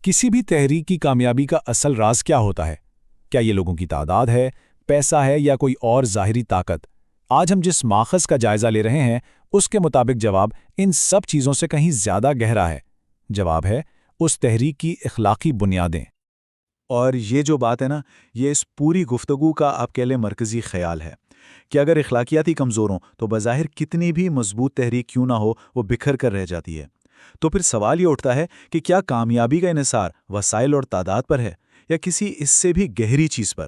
کسی بھی تحریک کی کامیابی کا اصل راز کیا ہوتا ہے؟ کیا یہ لوگوں کی تعداد ہے، پیسہ ہے یا کوئی اور ظاہری طاقت؟ آج ہم جس ماخذ کا جائزہ لے رہے ہیں اس کے مطابق جواب ان سب چیزوں سے کہیں زیادہ گہرا ہے۔ جواب ہے اس تحریک کی اخلاقی بنیادیں۔ اور یہ جو بات ہے نا، یہ اس پوری گفتگو کا آپ کہہ لیں مرکزی خیال ہے کہ اگر اخلاقیاتی کمزور ہوں تو بظاہر کتنی بھی مضبوط تحریک کیوں نہ ہو وہ بکھر کر رہ جاتی ہے۔ تو پھر سوال یہ اٹھتا ہے کہ کیا کامیابی کا انحصار وسائل اور تعداد پر ہے یا کسی اس سے بھی گہری چیز پر؟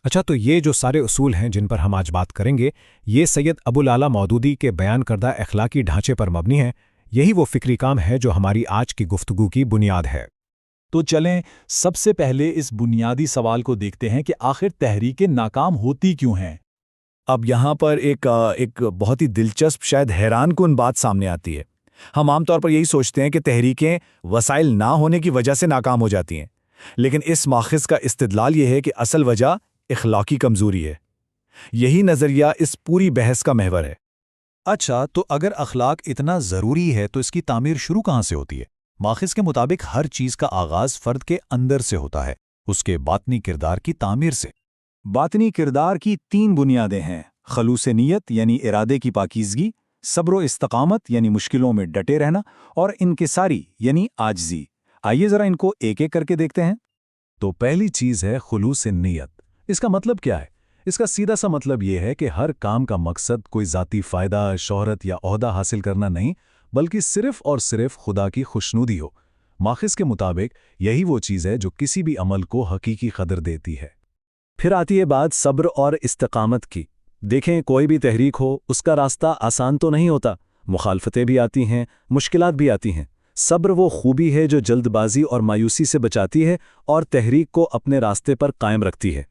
اچھا، تو یہ جو سارے اصول ہیں جن پر ہم آج بات کریں گے، یہ سید ابوالعلا مودودی کے بیان کردہ اخلاقی ڈھانچے پر مبنی ہیں۔ یہی وہ فکری کام ہے جو ہماری آج کی گفتگو کی بنیاد ہے۔ تو چلیں سب سے پہلے اس بنیادی سوال کو دیکھتے ہیں کہ آخر تحریکیں ناکام ہوتی کیوں ہیں۔ اب یہاں پر ایک بہت ہی دلچسپ، شاید حیران کن بات سامنے آتی ہے۔ ہم عام طور پر یہی سوچتے ہیں کہ تحریکیں وسائل نہ ہونے کی وجہ سے ناکام ہو جاتی ہیں، لیکن اس ماخذ کا استدلال یہ ہے کہ اصل وجہ اخلاقی کمزوری ہے۔ یہی نظریہ اس پوری بحث کا محور ہے۔ اچھا، تو اگر اخلاق اتنا ضروری ہے تو اس کی تعمیر شروع کہاں سے ہوتی ہے؟ ماخذ کے مطابق ہر چیز کا آغاز فرد کے اندر سے ہوتا ہے، اس کے باطنی کردار کی تعمیر سے۔ باطنی کردار کی 3 بنیادیں ہیں: خلوص نیت یعنی ارادے کی پاکیزگی، صبر و استقامت یعنی مشکلوں میں ڈٹے رہنا، اور انکساری یعنی عاجزی۔ آئیے ذرا ان کو ایک ایک کر کے دیکھتے ہیں۔ تو پہلی چیز ہے خلوص نیت۔ اس کا مطلب کیا ہے؟ اس کا سیدھا سا مطلب یہ ہے کہ ہر کام کا مقصد کوئی ذاتی فائدہ، شہرت یا عہدہ حاصل کرنا نہیں، بلکہ صرف اور صرف خدا کی خوشنودی ہو۔ ماخذ کے مطابق یہی وہ چیز ہے جو کسی بھی عمل کو حقیقی قدر دیتی ہے۔ پھر آتی ہے بات صبر اور استقامت کی۔ دیکھیں، کوئی بھی تحریک ہو، اس کا راستہ آسان تو نہیں ہوتا، مخالفتیں بھی آتی ہیں، مشکلات بھی آتی ہیں۔ صبر وہ خوبی ہے جو جلد بازی اور مایوسی سے بچاتی ہے اور تحریک کو اپنے راستے پر قائم رکھتی ہے۔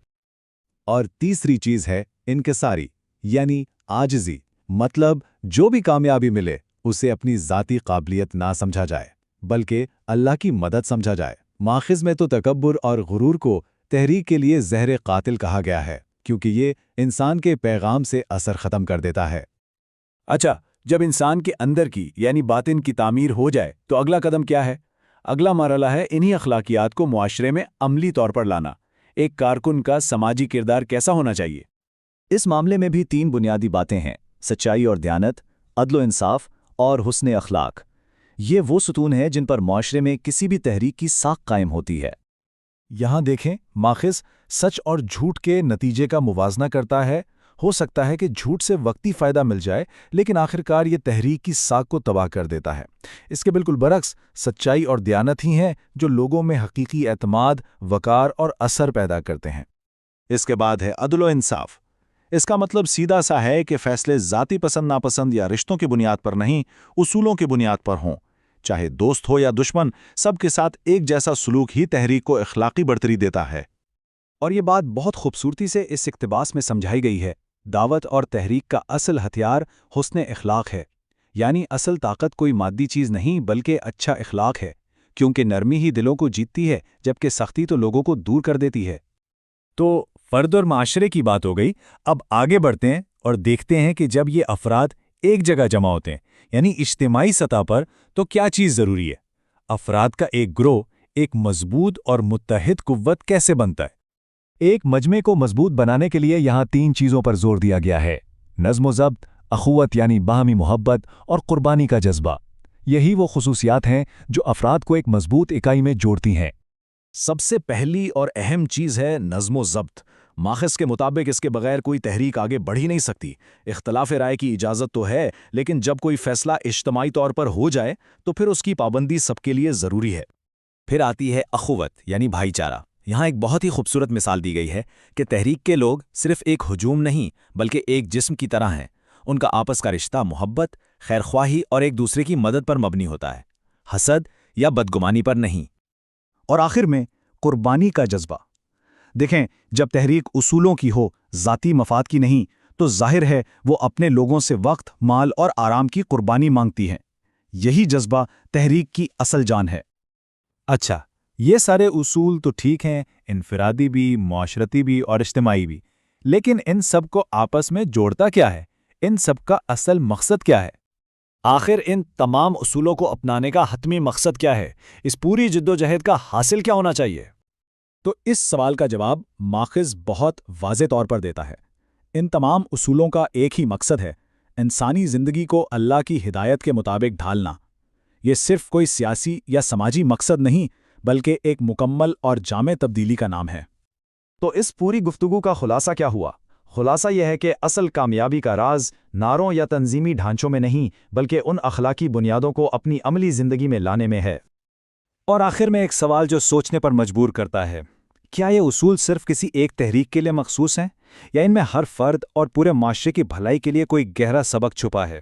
اور تیسری چیز ہے انکساری یعنی عاجزی، مطلب جو بھی کامیابی ملے اسے اپنی ذاتی قابلیت نہ سمجھا جائے بلکہ اللہ کی مدد سمجھا جائے۔ ماخذ میں تو تکبر اور غرور کو تحریک کے لیے زہر قاتل کہا گیا ہے، کیونکہ یہ انسان کے پیغام سے اثر ختم کر دیتا ہے۔ اچھا، جب انسان کے اندر کی یعنی باطن کی تعمیر ہو جائے تو اگلا قدم کیا ہے؟ اگلا مرحلہ ہے انہی اخلاقیات کو معاشرے میں عملی طور پر لانا۔ ایک کارکن کا سماجی کردار کیسا ہونا چاہیے؟ اس معاملے میں بھی 3 بنیادی باتیں ہیں: سچائی اور دیانت، عدل و انصاف اور حسن اخلاق۔ یہ وہ ستون ہیں جن پر معاشرے میں کسی بھی تحریک کی ساکھ قائم ہوتی ہے۔ یہاں دیکھیں، ماخذ سچ اور جھوٹ کے نتیجے کا موازنہ کرتا ہے۔ ہو سکتا ہے کہ جھوٹ سے وقتی فائدہ مل جائے، لیکن آخرکار یہ تحریک کی ساکھ کو تباہ کر دیتا ہے۔ اس کے بالکل برعکس سچائی اور دیانت ہی ہیں جو لوگوں میں حقیقی اعتماد، وقار اور اثر پیدا کرتے ہیں۔ اس کے بعد ہے عدل و انصاف۔ اس کا مطلب سیدھا سا ہے کہ فیصلے ذاتی پسند ناپسند یا رشتوں کی بنیاد پر نہیں، اصولوں کی بنیاد پر ہوں۔ چاہے دوست ہو یا دشمن، سب کے ساتھ ایک جیسا سلوک ہی تحریک کو اخلاقی برتری دیتا ہے۔ اور یہ بات بہت خوبصورتی سے اس اقتباس میں سمجھائی گئی ہے۔ دعوت اور تحریک کا اصل ہتھیار حسن اخلاق ہے، یعنی اصل طاقت کوئی مادی چیز نہیں بلکہ اچھا اخلاق ہے، کیونکہ نرمی ہی دلوں کو جیتتی ہے جبکہ سختی تو لوگوں کو دور کر دیتی ہے۔ تو فرد اور معاشرے کی بات ہو گئی، اب آگے بڑھتے ہیں اور دیکھتے ہیں کہ جب یہ افراد ایک جگہ جمع ہوتے ہیں یعنی اجتماعی سطح پر، تو کیا چیز ضروری ہے؟ افراد کا ایک گروہ ایک مضبوط اور متحد قوت کیسے بنتا ہے؟ ایک مجمع کو مضبوط بنانے کے لیے یہاں 3 چیزوں پر زور دیا گیا ہے: نظم و ضبط، اخوت یعنی باہمی محبت، اور قربانی کا جذبہ۔ یہی وہ خصوصیات ہیں جو افراد کو ایک مضبوط اکائی میں جوڑتی ہیں۔ سب سے پہلی اور اہم چیز ہے نظم و ضبط۔ ماخذ کے مطابق اس کے بغیر کوئی تحریک آگے بڑھ ہی نہیں سکتی۔ اختلاف رائے کی اجازت تو ہے، لیکن جب کوئی فیصلہ اجتماعی طور پر ہو جائے تو پھر اس کی پابندی سب کے لیے ضروری ہے۔ پھر آتی ہے اخوت یعنی بھائی چارہ۔ یہاں ایک بہت ہی خوبصورت مثال دی گئی ہے کہ تحریک کے لوگ صرف ایک ہجوم نہیں بلکہ ایک جسم کی طرح ہیں۔ ان کا آپس کا رشتہ محبت، خیرخواہی اور ایک دوسرے کی مدد پر مبنی ہوتا ہے، حسد یا بدگمانی پر نہیں۔ اور آخر میں قربانی کا جذبہ۔ دیکھیں، جب تحریک اصولوں کی ہو، ذاتی مفاد کی نہیں، تو ظاہر ہے وہ اپنے لوگوں سے وقت، مال اور آرام کی قربانی مانگتی ہیں۔ یہی جذبہ تحریک کی اصل جان ہے۔ اچھا، یہ سارے اصول تو ٹھیک ہیں، انفرادی بھی، معاشرتی بھی اور اجتماعی بھی، لیکن ان سب کو آپس میں جوڑتا کیا ہے؟ ان سب کا اصل مقصد کیا ہے؟ آخر ان تمام اصولوں کو اپنانے کا حتمی مقصد کیا ہے؟ اس پوری جدوجہد کا حاصل کیا ہونا چاہیے؟ تو اس سوال کا جواب ماخذ بہت واضح طور پر دیتا ہے۔ ان تمام اصولوں کا ایک ہی مقصد ہے، انسانی زندگی کو اللہ کی ہدایت کے مطابق ڈھالنا۔ یہ صرف کوئی سیاسی یا سماجی مقصد نہیں، بلکہ ایک مکمل اور جامع تبدیلی کا نام ہے۔ تو اس پوری گفتگو کا خلاصہ کیا ہوا؟ خلاصہ یہ ہے کہ اصل کامیابی کا راز نعروں یا تنظیمی ڈھانچوں میں نہیں، بلکہ ان اخلاقی بنیادوں کو اپنی عملی زندگی میں لانے میں ہے۔ اور آخر میں ایک سوال جو سوچنے پر مجبور کرتا ہے، کیا یہ اصول صرف کسی ایک تحریک کے لیے مخصوص ہیں، یا ان میں ہر فرد اور پورے معاشرے کی بھلائی کے لیے کوئی گہرا سبق چھپا ہے؟